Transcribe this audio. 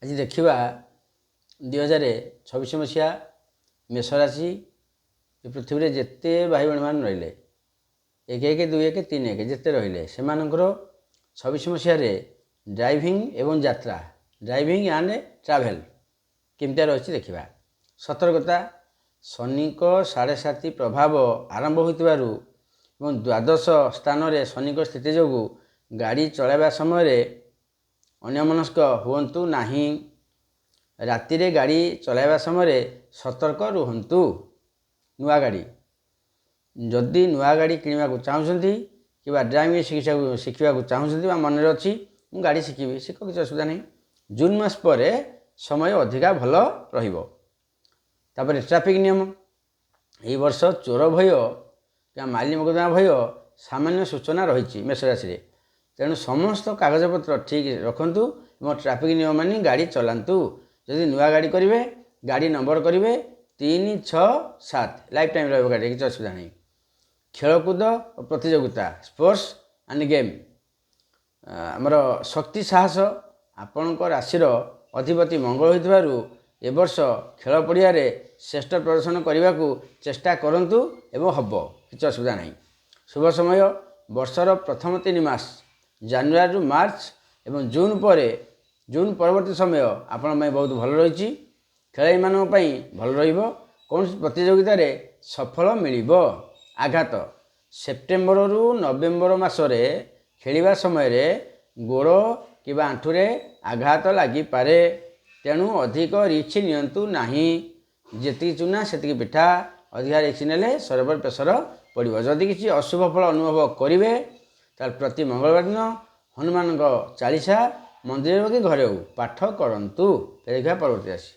आज देखा 2026 मसीहा मेष राशि पृथ्वी जिते भाई भाई मान रही 1-1-2-1-3-1 जिते रही से 26 मसीह ड्राइविंग एवं यात्रा ड्राइविंग एंड ट्रैवल केमती रही देखा सतर्कता शनि को 7.5 प्रभाव आरंभ होइतिबारु एवं द्वादश स्थान में शनि को स्थिति जो गाड़ी चलाइबा समय अन्यमनस्क हुंतु नहीं राति रे गाड़ी चलाइबा समय सतर्क रुहंतु नुआ गाड़ी जदि नुआ गाड़ी किणवा चाहूँगी कि ड्राइविंग शिखा चाहूँगी मन में अच्छी मु गाड़ी शिखी शिख किसी असुविधा नहीं जून मास पर समय अधिका भल रपर ट्रैफिक नियम यही वर्ष चोर भय क्या माली मकदमा भय सामान्य सूचना रही मेष राशि तेणु समस्त कागजपत्र ठीक रखु और ट्रैफिक नियम मानि गाड़ी चलांतु जदि नुआ गाड़ी करेंगे गाड़ी नंबर करेंगे 3-6-7 लाइफ टाइम रही गाड़ी किसी असुविधा नहीं खेलकूद और प्रतियोगिता स्पोर्ट्स एंड गेम आमर शक्ति साहस आपण राशि अधिपति मंगल होइतिबारु ए वर्ष खेल पड़िया श्रेष्ठ प्रदर्शन करने को चेष्टा करंतु एवं हब किसी असुविधा नहीं शुभ समय वर्षर प्रथम 3 मास जानुआरी मार्च एवं जून परवर्ती समय आपण बहुत भल रही खेलाड़ी मान भल कौन प्रतियोगिता सफल मिल आघात सेप्टेम्बर रु नवेम्बर मसरे खेलिबा समय गोड़ कि आंठुरे आघात लगिपे तेणु अधिक रिक्स नियंतु नहीं जी चुना से पिठा अधिका रिक्स ने शरीर प्रेसर पड़ो जदि किसी अशुभ फल अनुभव करेंगे प्रति मंगलवार दिन हनुमान चालीसा मंदिर कि घरे पाठ करंतु देखा परवर्ती राशि।